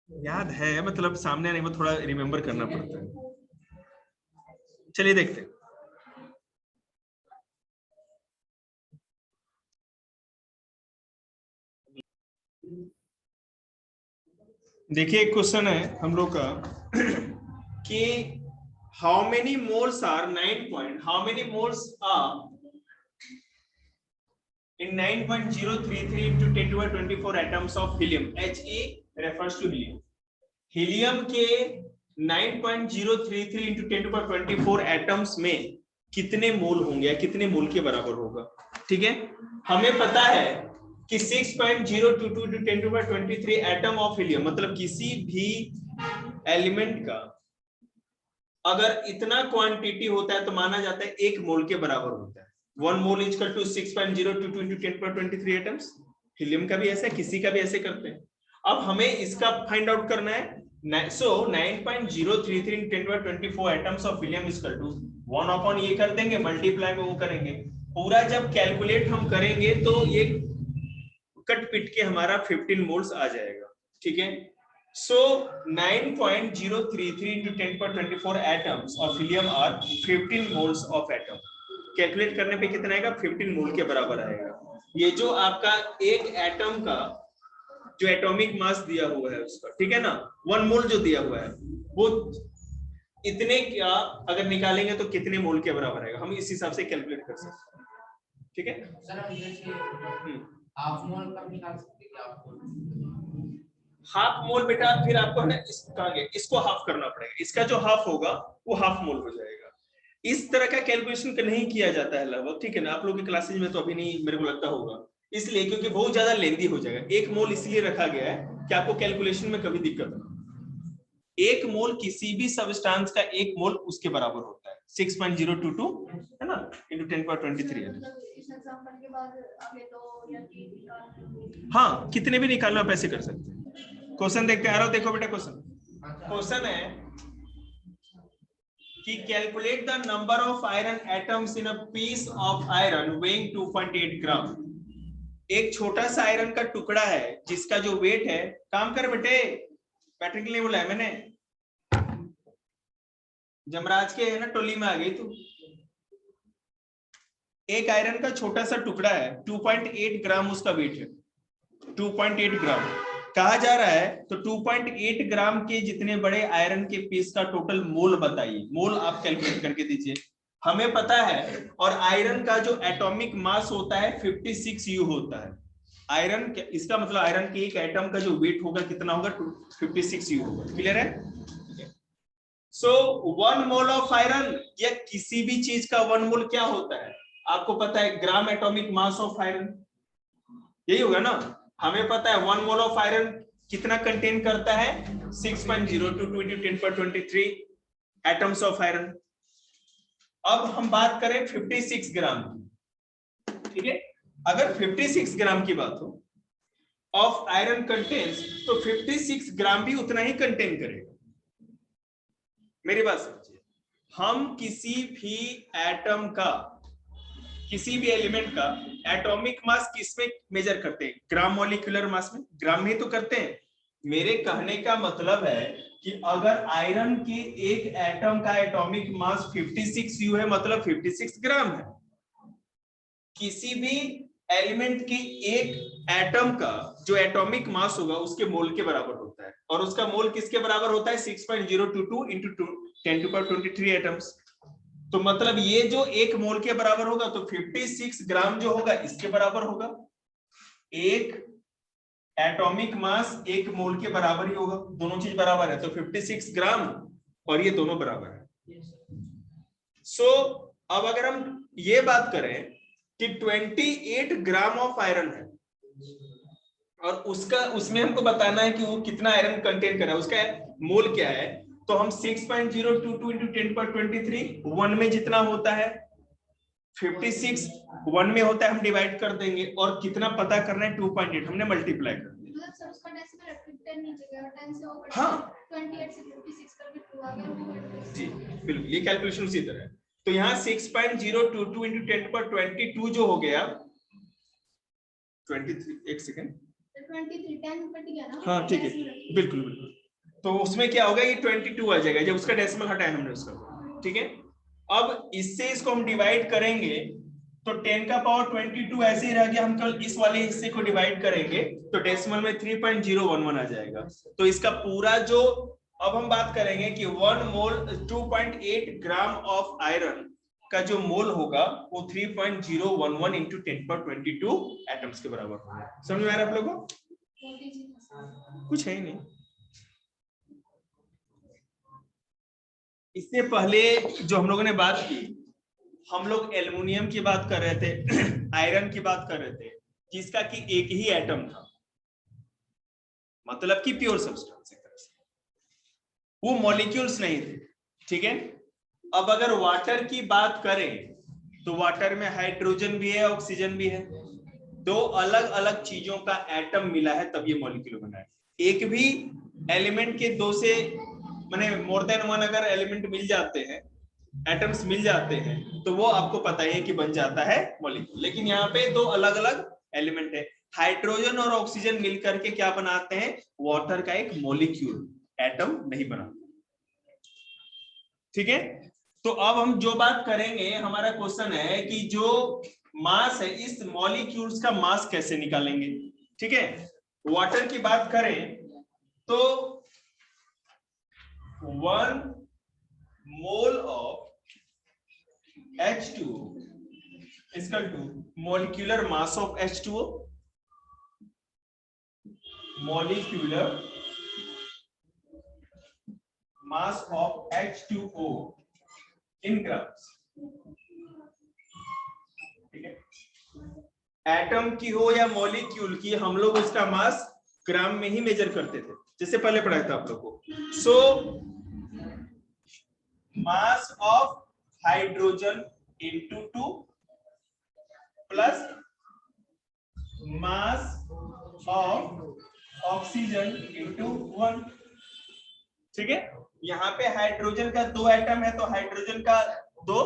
याद है, मतलब सामने नहीं, वो थोड़ा रिमेम्बर करना पड़ता है। चलिए देखते हैं। देखिए एक क्वेश्चन है हम लोग का कि how many moles are 9 point, how many moles are in 9.033 into 10 to the 24 atoms of helium. He refers to helium. Helium के 9.033 into 10 to the 24 एटम्स में कितने मोल होंगे या कितने मोल के बराबर होगा? ठीक है, हमें पता है कि 6.022 into 10 to the 23 atom of helium, मतलब किसी भी एलिमेंट का अगर इतना क्वांटिटी होता है तो माना जाता है 1 मोल के बराबर होता है। 1 mole is equal to 6.022 into 10 to the 23 atoms. Helium का भी ऐसा है, किसी का भी ऐसे करते हैं। अब हमें इसका फाइंड आउट करना है। So 9.033 into 10 to the 24 atoms of helium is equal to 1 upon ये कर देंगे, मल्टीप्लाई में वो करेंगे। पूरा जब कैलकुलेट हम करेंगे तो ये कट पिट के हमारा 15 मोल्स आ जाएगा। ठीक है, so 9.033 into 10 to the 24 atoms of helium are 15 moles of atom। Calculate करने पे कितना आएगा? 15 मोल के बराबर आएगा। ये जो आपका एक एटम का जो एटॉमिक मास दिया हुआ है उसका, ठीक है ना, 1 मोल जो दिया हुआ है वो इतने क्या अगर निकालेंगे तो कितने मोल के बराबर आएगा, हम इस हिसाब से कैलकुलेट कर सकते हैं। ठीक है सर, हम जैसे हाफ मोल का निकाल सकते हैं क्या? हाफ मोल बेटा फिर आपको है ना इसको हाफ करना पड़ेगा, इसका जो हाफ होगा वो हाफ मोल हो जाएगा। इस तरह का कैलकुलेशन नहीं किया जाता है लगभग, ठीक है ना, आप लोगों की क्लासेज में तो अभी नहीं मेरे को लगता होगा, इसलिए क्योंकि बहुत ज्यादा लेंदी हो जाएगा। 1 मोल इसलिए रखा गया है कि आपको कैलकुलेशन में कभी दिक्कत ना। 1 मोल किसी भी सब्सटेंस का 1 मोल उसके बराबर होता है 6.022 है ना into 10 to the 23 है। हाँ, कितने भी निकालना आप ऐसे कर सकते हैं। क्वेश्चन देखते हैं, आ रहा देखो बेटा क्वेश्चन है कि calculate the number of iron atoms in a piece of iron weighing 2.8 gram. एक छोटा सा आयरन का टुकड़ा है जिसका जो वेट है, काम कर बेटे, पैट्रिक ने बोला है मैंने, जमराज के है ना टोली में आ गई तू। एक आयरन का छोटा सा टुकड़ा है, 2.8 ग्राम उसका वेट है, 2.8 ग्राम कहा जा रहा है। तो 2.8 ग्राम के जितने बड़े आयरन के पीस का टोटल मोल बताइए। मोल आप कैलकुलेट करके दीजिए, हमें पता है। और आयरन का जो एटॉमिक मास होता है 56 U होता है। आयरन, इसका मतलब आयरन के एक एटम का जो वेट होगा कितना होगा? 56 U होगा। क्लियर है? सो 1 मोल ऑफ आयरन या किसी भी चीज का 1 मोल क्या होता है आपको पता है? Gram atomic mass of iron, यही होगा ना। हमें पता है 1 मोल ऑफ आयरन कितना कंटेन करता है? 6.022 into 10 to the 23 atoms of iron. अब हम बात करें 56 ग्राम की, ठीक है, अगर 56 ग्राम की बात हो ऑफ आयरन कंटेन्स, तो 56 ग्राम भी उतना ही कंटेन करेगा। मेरी बात समझिए, हम किसी भी एटम का, किसी भी एलिमेंट का एटॉमिक मास किसमें मेजर करते हैं? ग्राम मॉलिक्यूलर मास में, ग्राम में तो करते हैं। मेरे कहने का मतलब है कि अगर आयरन के एक एटम का एटॉमिक मास 56 U है, मतलब 56 ग्राम है। किसी भी एलिमेंट की एक एटम का जो एटॉमिक मास होगा उसके मोल के बराबर होता है, और उसका मोल किसके बराबर होता है? 6.022 into 10 to the 23 एटम्स। तो मतलब ये जो 1 मोल के बराबर होगा तो 56 ग्राम जो होगा इसके बराबर होगा। एक एटॉमिक मास 1 मोल के बराबर ही होगा, दोनों चीज बराबर है, तो 56 ग्राम और ये दोनों बराबर है। सो अब अगर हम ये बात करें कि 28 ग्राम ऑफ आयरन है और उसमें हमको बताना है कि वो कितना आयरन कंटेन कर रहा है, उसका मोल क्या है, तो हम 6.022 into 10 to the 23 1 में जितना होता है 56 1 में होता है, हम डिवाइड कर देंगे, और कितना पता करना है 2.8 हमने मल्टीप्लाई कर दिया। हाँ 28 से 56 करके 2 आ गया जी, बिल्कुल ये कैलकुलेशन उसी तरह है। तो यहाँ 6.022 into 10 to the 22 जो हो गया 23, एक सेकेंड, 23 10 कट गया ना। हाँ ठीक है, बिल्कुल बिल्कुल। तो उसमें क्या होगा, ये 22 आ जाएगा जब उसका डेसिमल हटाया हमने उसका। ठीक है, अब इससे इसको हम डिवाइड करेंगे तो 10 का पावर 22 ऐसे ही रह गया, हम केवल इस वाले हिस्से को डिवाइड करेंगे तो डेसिमल में 3.011 आ जाएगा। तो इसका पूरा जो, अब हम बात करेंगे कि 1 मोल 2.8 ग्राम ऑफ आयरन का जो मोल होगा वो 3.011 इंटू 10^22 एटम्स के बराबर होगा। समझ में आ रहा है आप लोगों को? कुछ है ही नहीं। इससे पहले जो हम लोगों ने बात की, हम लोग एल्युमिनियम की बात कर रहे थे, आयरन की बात कर रहे थे, जिसका कि एक ही एटम था, मतलब कि प्योर सब्सटेंस, वो मॉलिक्यूल्स नहीं थे। ठीक है, अब अगर वाटर की बात करें तो वाटर में हाइड्रोजन भी है, ऑक्सीजन भी है, दो अलग अलग चीजों का एटम मिला है तब ये मॉलिक्यूल बना है। एक भी एलिमेंट के दो से माने मोर देन वन अगर एलिमेंट मिल जाते हैं, एटम्स मिल जाते हैं, तो वो आपको पता है कि बन जाता है मॉलिक्यूल। लेकिन यहाँ पे दो अलग अलग एलिमेंट है, हाइड्रोजन और ऑक्सीजन मिलकर के क्या बनाते हैं, वाटर का एक मॉलिक्यूल, एटम नहीं बनाते। ठीक है, तो अब हम जो बात करेंगे, हमारा क्वेश्चन है कि जो मास है, इस मॉलिक्यूल्स का मास कैसे निकालेंगे। ठीक है, वाटर की बात करें तो 1 mole of H2O equal to molecular mass of H2O, molecular mass of H2O in grams. ठीक है, एटम की हो या मॉलिक्यूल की, हम लोग उसका मास ग्राम में ही मेजर करते थे, जैसे पहले पढ़ाया था आप लोग को। So mass of hydrogen into 2 plus mass of oxygen into 1। ठीक है, यहाँ पे हाइड्रोजन का 2 एटम है तो हाइड्रोजन का 2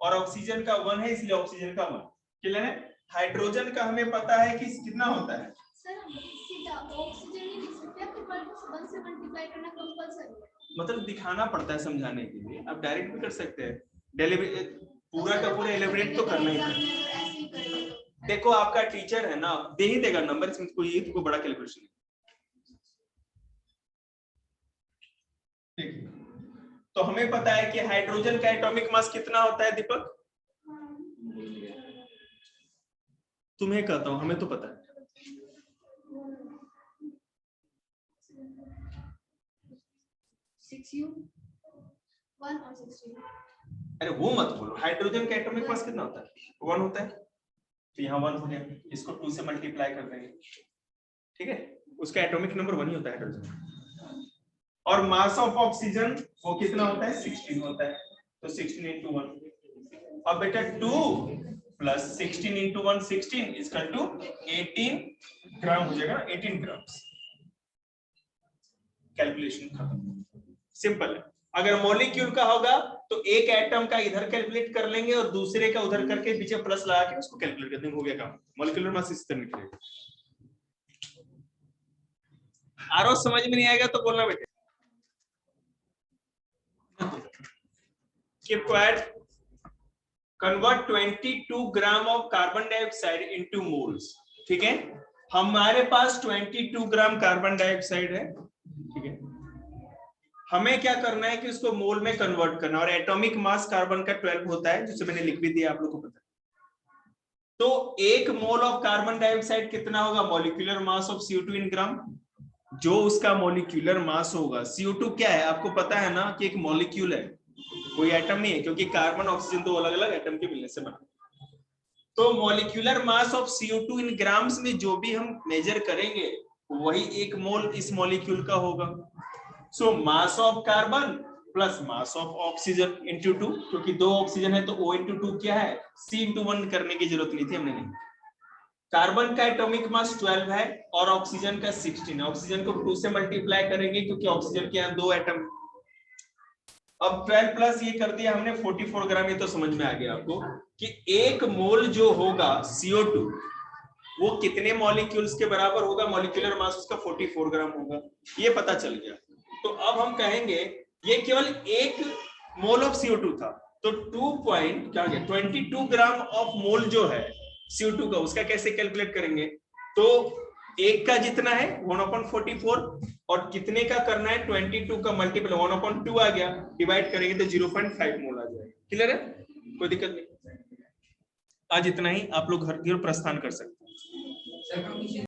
और ऑक्सीजन का 1 है, इसलिए ऑक्सीजन का 1। क्लियर है? हाइड्रोजन का हमें पता है कि कितना होता है सर, हम सीधा ऑक्सीजन नहीं लिख सकते, आपके पास 1 से मल्टीप्लाई करना कंपलसरी है, मतलब दिखाना पड़ता है समझाने के लिए। आप डायरेक्ट भी कर सकते हैं, पूरा का पूरा एलिब्रेट तो करना ही है। देखो आपका टीचर है ना, दे ही देगा नंबर, इसमें कोई तो बड़ा कैलकुलेशन है। तो हमें पता है कि हाइड्रोजन का एटॉमिक मास कितना होता है दीपक? तुम्हें कहता हूं, हमें तो पता है। अरे वो मत बोलो, हाइड्रोजन का एटॉमिक मास कितना होता है? 1 होता है, तो यहाँ 1 हो गया, इसको 2 से मल्टीप्लाई कर देंगे। ठीक है, उसका एटॉमिक नंबर 1 ही होता है हाइड्रोजन। और मास ऑफ ऑक्सीजन वो कितना होता है? 16 होता है, तो 16 इंटू 1। अब बेटा 2 प्लस 16 इंटू 1 16 इक्वल टू 18 ग्राम हो जाएगा, 18 ग्राम। कैलकुलेशन खत्म, सिंपल है। अगर मॉलिक्यूल का होगा तो एक एटम का इधर कैलकुलेट कर लेंगे और दूसरे का उधर करके पीछे प्लस लगा के उसको कैलकुलेट कर देंगे, हो गया काम। मॉलिक्यूलर मास इस तरह निकलेगा। आरो समझ में नहीं आएगा तो बोलना बेटे। Convert 22 gram of carbon dioxide into moles. ठीक है, हमारे पास 22 ग्राम कार्बन डाइऑक्साइड है। ठीक है, हमें क्या करना है कि उसको मोल में कन्वर्ट करना, और एटॉमिक मास कार्बन का 12 होता है, जिसे मैंने लिख भी दिया, आप लोगों को पता है। तो 1 मोल ऑफ कार्बन डाइऑक्साइड कितना होगा? मॉलिक्यूलर मास ऑफ CO2 इन ग्राम। जो उसका मॉलिक्यूलर मास होगा, CO2 क्या है आपको पता है ना कि एक मॉलिक्यूल है, कोई एटम नहीं है, क्योंकि कार्बन ऑक्सीजन दो अलग अलग एटम के मिलने से बना। तो molecular mass of CO2 in grams में जो भी हम मेजर करेंगे वही 1 मोल इस मॉलिक्यूल का होगा। So mass of carbon plus mass of oxygen into 2, क्योंकि 2 ऑक्सीजन है तो O इंटू 2 क्या है? C इंटू 1 करने की जरूरत नहीं थी, हमने नहीं। कार्बन का एटॉमिक मास 12 है और ऑक्सीजन का 16 है। ऑक्सीजन को 2 से मल्टीप्लाई करेंगे क्योंकि ऑक्सीजन के यहाँ 2 एटम। अब 12 प्लस ये कर दिया हमने 44 ग्राम। ये तो समझ में आ गया आपको कि 1 मोल जो होगा CO2 वो कितने मॉलिक्यूल्स के बराबर होगा, मॉलिक्यूलर मास उसका 44 ग्राम होगा, ये पता चल गया। तो अब हम कहेंगे ये केवल 1 मोल ऑफ CO2 था, तो 22 ग्राम ऑफ मोल जो है CO2 का, उसका कैसे कैलकुलेट करेंगे, तो 1 का जितना है 1/44 और कितने का करना है 22 का मल्टीपल 1/2 आ गया, डिवाइड करेंगे तो 0.5 मोल आ जाएगा। क्लियर है, कोई दिक्कत नहीं। आज इतना ही, आप लोग घर की ओर प्रस्थान कर सकते हैं।